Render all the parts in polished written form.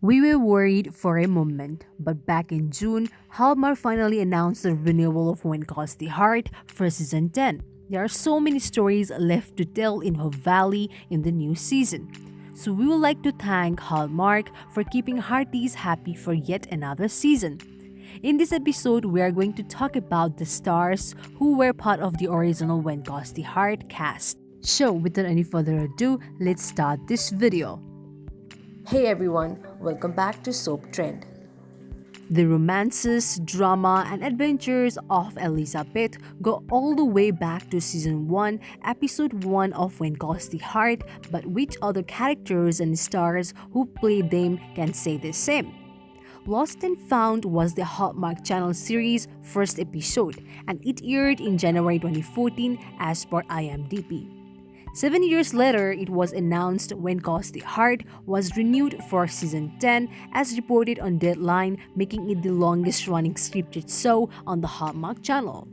We were worried for a moment, but back in June, Hallmark finally announced the renewal of When Calls the Heart for season 10. There are so many stories left to tell in Hope Valley in the new season. So we would like to thank Hallmark for keeping Hearties happy for yet another season. In this episode, we are going to talk about the stars who were part of the original When Calls the Heart cast. So without any further ado, let's start this video. Hey everyone, welcome back to Soap Trend. The romances, drama, and adventures of Elizabeth go all the way back to season 1, episode 1 of When Calls the Heart, but which other characters and stars who played them can say the same? Lost and Found was the Hallmark Channel series' first episode, and it aired in January 2014 as per IMDb. 7 years later, it was announced When Calls the Heart was renewed for season 10 as reported on Deadline, making it the longest-running scripted show on the Hallmark Channel.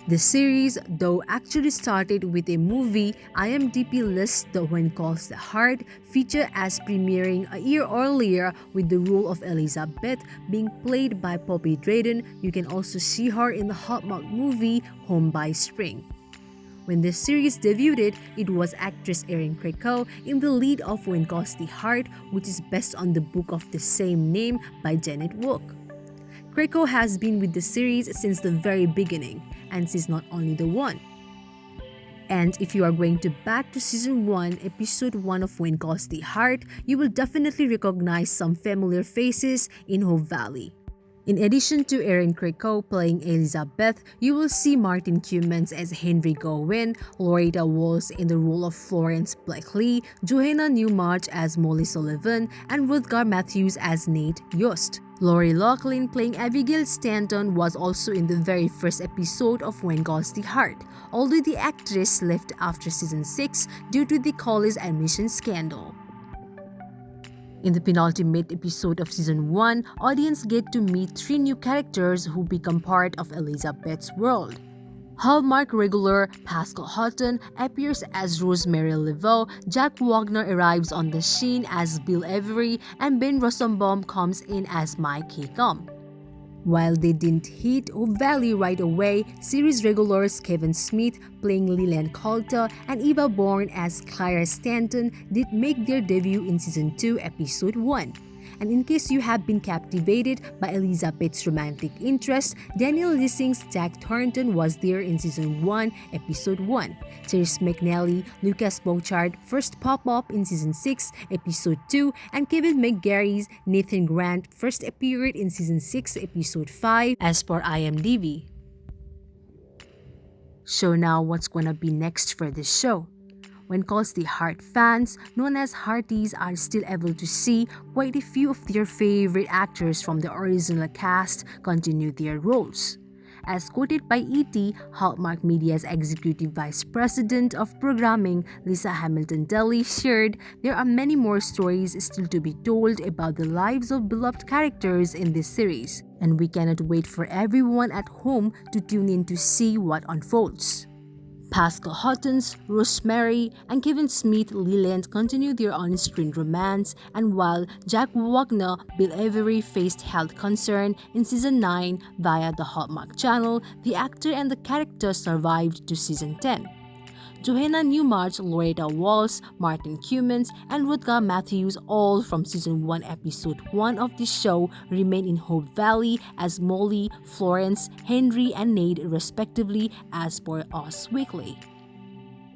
The series, though actually started with a movie, IMDb lists the When Calls the Heart feature as premiering a year earlier with the role of Elizabeth being played by Poppy Drayton. You can also see her in the Hallmark movie Home by Spring. When the series debuted, it was actress Erin Krakow in the lead of When Calls the Heart, which is based on the book of the same name by Janet Wook. Krakow has been with the series since the very beginning, and she's not only the one. And if you are going to back to season 1, episode 1 of When Calls the Heart, you will definitely recognize some familiar faces in Hope Valley. In addition to Erin Krakow playing Elizabeth, you will see Martin Cummins as Henry Gowen, Loretta Walsh in the role of Florence Blakely, Johanna Newmarch as Molly Sullivan, and Rutger Matthews as Nate Yost. Lori Loughlin playing Abigail Stanton was also in the very first episode of When Calls the Heart, although the actress left after season 6 due to the college admission scandal. In the penultimate episode of season 1, audience get to meet 3 new characters who become part of Elizabeth's world. Hallmark regular Pascal Houghton appears as Rosemary Laveau, Jack Wagner arrives on the scene as Bill Avery, and Ben Rosenbaum comes in as Mike Hickam. While they didn't hit Hope Valley right away, series regulars Kevin Smith playing Leland Coulter and Eva Bourne as Clara Stanton did make their debut in season 2, episode 1. And in case you have been captivated by Elizabeth's romantic interest, Daniel Lissing's Jack Thornton was there in season 1, episode 1. Terrence McNally, Lucas Bouchard first pop up in season 6, episode 2, and Kevin McGarry's Nathan Grant first appeared in season 6, episode 5 as per IMDb. So now what's gonna be next for this show? When Calls the Heart fans, known as Hearties, are still able to see quite a few of their favorite actors from the original cast continue their roles. As quoted by ET, Hallmark Media's Executive Vice President of Programming, Lisa Hamilton-Daly, shared, "There are many more stories still to be told about the lives of beloved characters in this series, and we cannot wait for everyone at home to tune in to see what unfolds." Pascal Houghton's Rosemary and Kevin Smith Leland continue their on-screen romance, and while Jack Wagner Bill Avery faced health concern in season 9 via the Hallmark Channel, the actor and the character survived to season 10. Johanna Newmarch, Loretta Walsh, Martin Cummins, and Rutger Matthews, all from season 1 episode 1 of the show, remain in Hope Valley as Molly, Florence, Henry, and Nate respectively as per Us Weekly.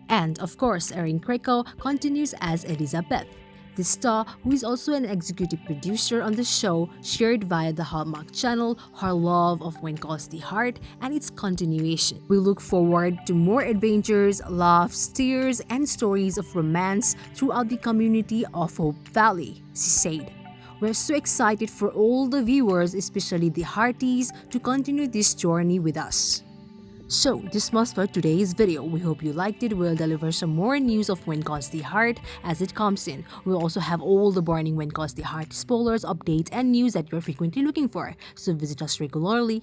And of course, Erin Krakow continues as Elizabeth. The star, who is also an executive producer on the show, shared via the Hallmark Channel her love of When Calls the Heart and its continuation. We look forward to more adventures, laughs, tears, and stories of romance throughout the community of Hope Valley, she said. We're so excited for all the viewers, especially the Hearties, to continue this journey with us. So, this was for today's video. We hope you liked it. We'll deliver some more news of When Calls the Heart as it comes in. We'll also have all the burning When Calls the Heart spoilers, updates, and news that you're frequently looking for. So visit us regularly.